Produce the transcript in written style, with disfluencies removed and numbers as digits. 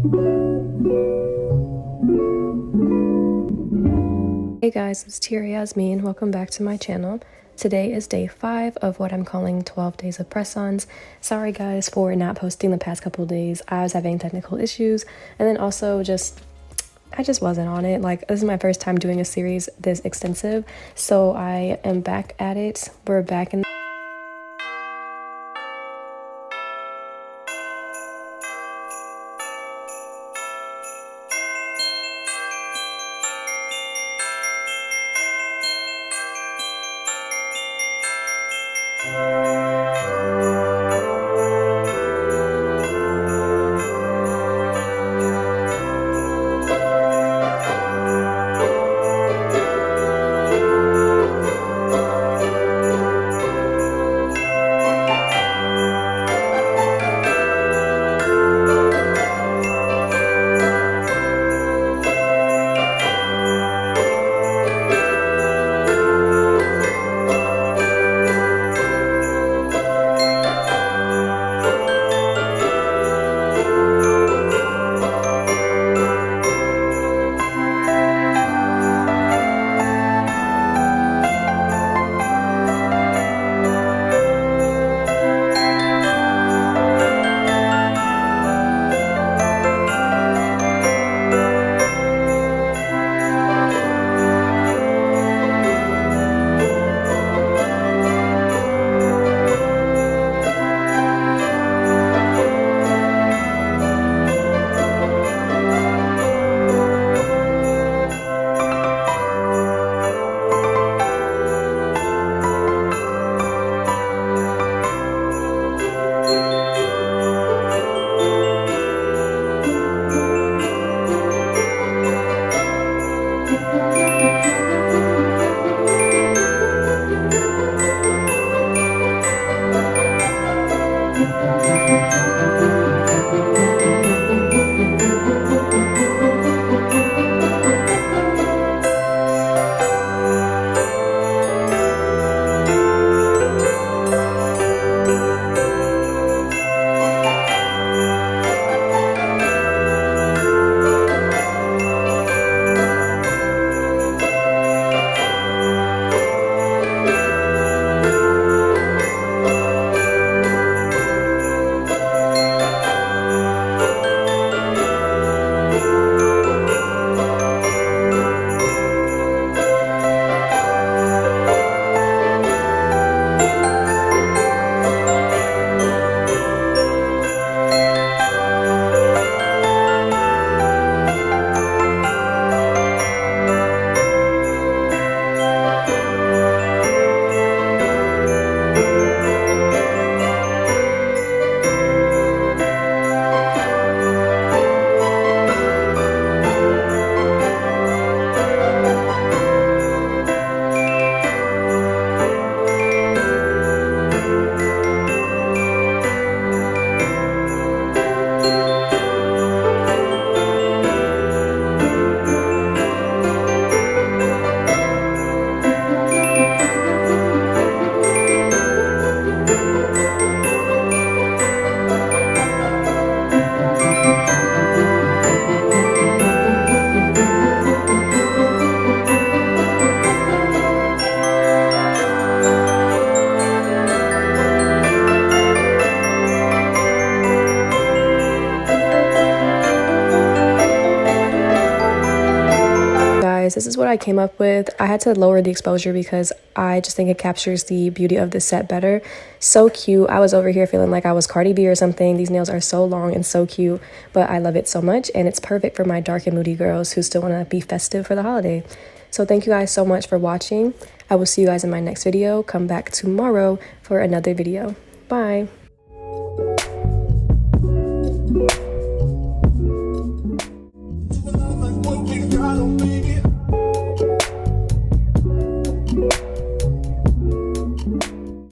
Hey guys, it's Tia Yasmin. Welcome back to my channel. Today is day 5 of what I'm calling 12 days of press-ons. Sorry guys for not posting the past couple days. I was having technical issues, and then also I just wasn't on it. Like, this is my first time doing a series this extensive, so I am back at it. We're back in this is what I came up with. I had to lower the exposure because I just think it captures the beauty of the set better. So cute. I was over here feeling like I was Cardi B or something. These nails are so long and so cute, but I love it so much, and it's perfect for my dark and moody girls who still want to be festive for the holiday. So thank you guys so much for watching. I will see you guys in my next video. Come back tomorrow for another video. Bye.